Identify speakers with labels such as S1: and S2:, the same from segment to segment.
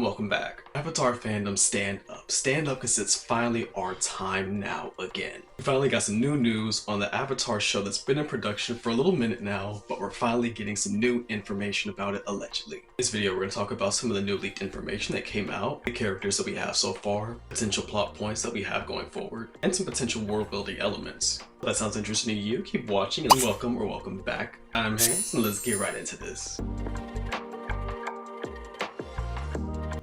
S1: welcome back. Avatar fandom, stand up. Stand up because it's finally our time now again. We finally got some new news on the Avatar show that's been in production for a little minute now, but we're finally getting some new information about it allegedly. In this video, we're going to talk about some of the new leaked information that came out, the characters that we have so far, potential plot points that we have going forward, and some potential world building elements. If that sounds interesting to you, keep watching and welcome back. I'm Hans, and let's get right into this.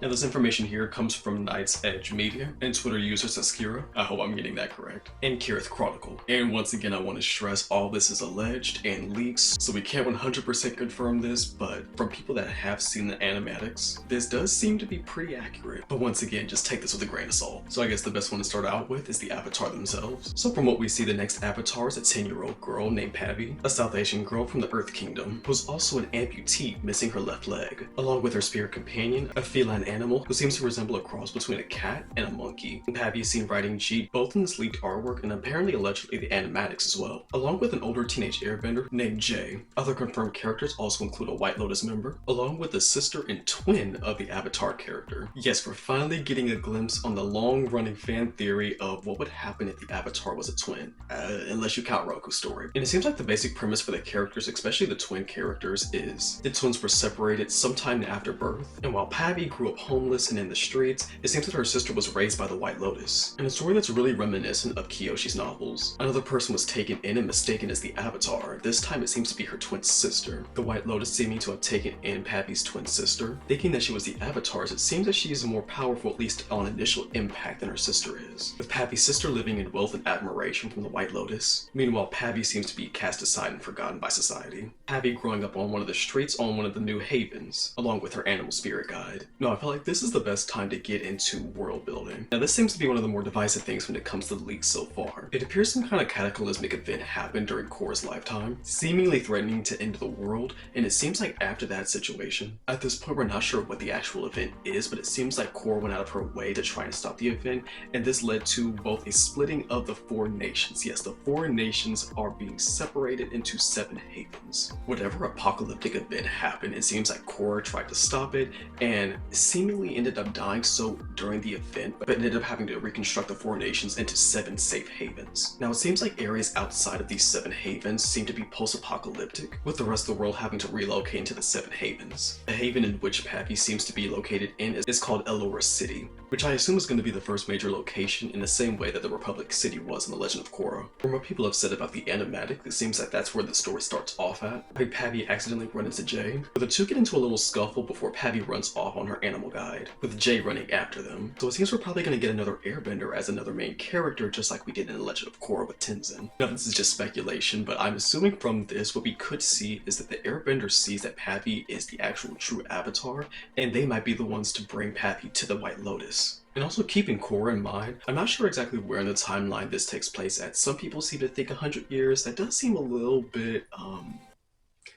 S1: Now this information here comes from Night's Edge Media and Twitter user Saskira, I hope I'm getting that correct, and Kirith Chronicle. And once again, I want to stress all this is alleged and leaks, so we can't 100% confirm this, but from people that have seen the animatics, this does seem to be pretty accurate. But once again, just take this with a grain of salt. So I guess the best one to start out with is the Avatar themselves. So from what we see, the next Avatar is a 10-year-old girl named Pavi, a South Asian girl from the Earth Kingdom, who's also an amputee missing her left leg, along with her spirit companion, a feline animal who seems to resemble a cross between a cat and a monkey. Pavi is seen writing G both in this leaked artwork and apparently allegedly the animatics as well, along with an older teenage airbender named Jay. Other confirmed characters also include a White Lotus member, along with the sister and twin of the Avatar character. Yes, we're finally getting a glimpse on the long-running fan theory of what would happen if the Avatar was a twin, unless you count Roku's story. And it seems like the basic premise for the characters, especially the twin characters, is the twins were separated sometime after birth, and while Pavi grew up homeless and in the streets, it seems that her sister was raised by the White Lotus, and a story that's really reminiscent of Kiyoshi's novels. Another person was taken in and mistaken as the Avatar. This time it seems to be her twin sister. The White Lotus seeming to have taken in Pavi's twin sister, thinking that she was the Avatar's. It seems that she is more powerful, at least on initial impact, than her sister is, with Pavi's sister living in wealth and admiration from the White Lotus. Meanwhile, Pavi seems to be cast aside and forgotten by society. Pavi growing up on one of the streets on one of the new havens, along with her animal spirit guide. No, I feel like this is the best time to get into world building. Now this seems to be one of the more divisive things when it comes to the leaks so far. It appears some kind of cataclysmic event happened during Korra's lifetime, seemingly threatening to end the world, and it seems like after that situation, at this point we're not sure what the actual event is, but it seems like Korra went out of her way to try and stop the event, and this led to both a splitting of the 4 nations. Yes, the 4 nations are being separated into 7 havens. Whatever apocalyptic event happened, it seems like Korra tried to stop it and seemingly ended up dying so during the event, but ended up having to reconstruct the 4 nations into 7 safe havens. Now it seems like areas outside of these 7 havens seem to be post-apocalyptic, with the rest of the world having to relocate into the 7 havens. The haven in which Pavi seems to be located in is called Ellora City, which I assume is going to be the first major location in the same way that the Republic City was in The Legend of Korra. From what people have said about the animatic, it seems like that's where the story starts off at. Like Pavi accidentally runs into Jay, but the two get into a little scuffle before Pavi runs off on her animal guide, with Jay running after them. So it seems we're probably going to get another airbender as another main character, just like we did in The Legend of Korra with Tenzin. Now this is just speculation, but I'm assuming from this what we could see is that the airbender sees that Pavi is the actual true Avatar, and they might be the ones to bring Pavi to the White Lotus. And also keeping Korra in mind, I'm not sure exactly where in the timeline this takes place at. Some people seem to think 100 years. That does seem a little bit,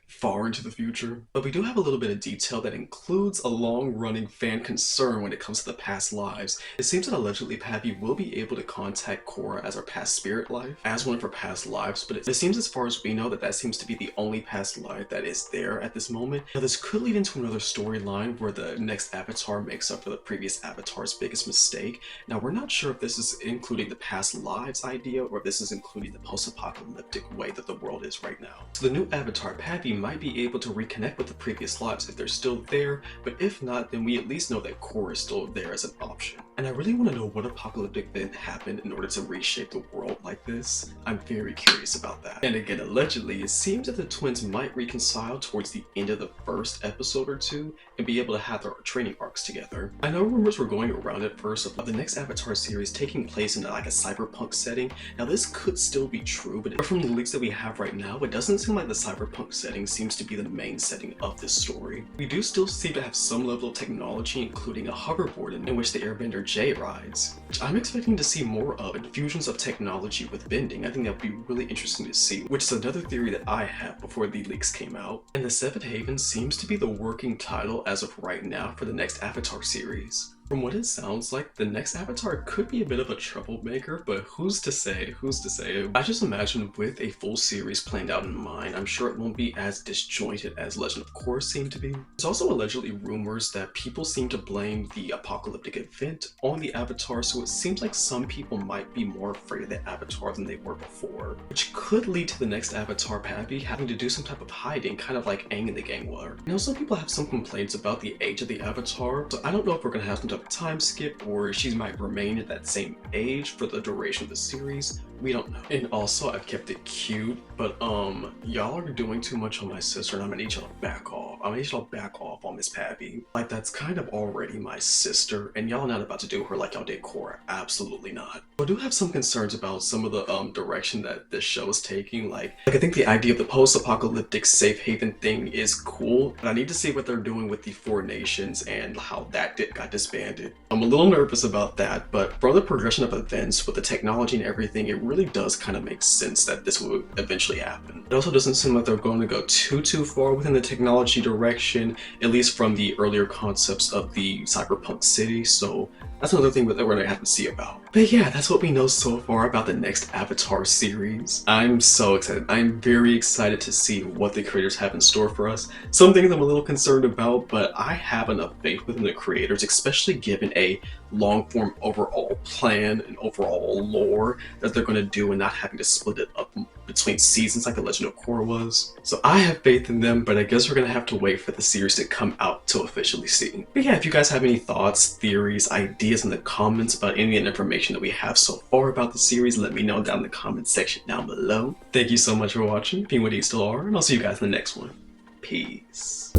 S1: far into the future, but we do have a little bit of detail that includes a long-running fan concern when it comes to the past lives. It seems that allegedly Pavi will be able to contact Korra as her past spirit life, as one of her past lives, but it seems as far as we know that seems to be the only past life that is there at this moment. Now this could lead into another storyline where the next Avatar makes up for the previous Avatar's biggest mistake. Now we're not sure if this is including the past lives idea or if this is including the post-apocalyptic way that the world is right now. So the new Avatar, Pavi, might be able to reconnect with the previous lives if they're still there, but if not, then we at least know that Korra is still there as an option. And I really want to know what apocalyptic event happened in order to reshape the world like this. I'm very curious about that. And again, allegedly, it seems that the twins might reconcile towards the end of the first episode or 2 and be able to have their training arcs together. I know rumors were going around at first of the next Avatar series taking place in like a cyberpunk setting. Now this could still be true, but from the leaks that we have right now, it doesn't seem like the cyberpunk setting seems to be the main setting of this story. We do still seem to have some level of technology, including a hoverboard in which the airbender Jay rides, which I'm expecting to see more of, and fusions of technology with bending. I think that would be really interesting to see, which is another theory that I have before the leaks came out. And the 7 Havens seems to be the working title as of right now for the next Avatar series. From what it sounds like, the next avatar could be a bit of a troublemaker, but who's to say? Who's to say? I just imagine with a full series planned out in mind, I'm sure it won't be as disjointed as Legend of Korra seemed to be. There's also allegedly rumors that people seem to blame the apocalyptic event on the avatar, so it seems like some people might be more afraid of the avatar than they were before, which could lead to the next avatar Pappy having to do some type of hiding, kind of like Aang and the gang were. Now, some people have some complaints about the age of the avatar, so I don't know if we're gonna have some type of time skip or she might remain at that same age for the duration of the series. We don't know. And also, I've kept it cute, but y'all are doing too much on my sister and I'm gonna need y'all to back off. I'm gonna need y'all to back off on Miss Pappy. Like, that's kind of already my sister, and y'all are not about to do her like y'all did Korra. Absolutely not. I do have some concerns about some of the direction that this show is taking. Like I think the idea of the post-apocalyptic safe haven thing is cool, but I need to see what they're doing with the Four Nations and how that got disbanded. I'm a little nervous about that, but for the progression of events with the technology and everything, it really does kind of make sense that this will eventually happen. It also doesn't seem like they're going to go too far within the technology direction, at least from the earlier concepts of the cyberpunk city, so that's another thing that we're going to have to see about. But yeah, that's what we know so far about the next Avatar series. I'm so excited. I'm very excited to see what the creators have in store for us. Some things I'm a little concerned about, but I have enough faith within the creators, especially given a long-form overall plan and overall lore that they're going to do and not having to split it up between seasons like The Legend of Korra was. So I have faith in them, but I guess we're going to have to wait for the series to come out to officially see. But yeah, if you guys have any thoughts, theories, ideas in the comments about any of the information that we have so far about the series, let me know down in the comment section down below. Thank you so much for watching, being what you still are, and I'll see you guys in the next one. Peace.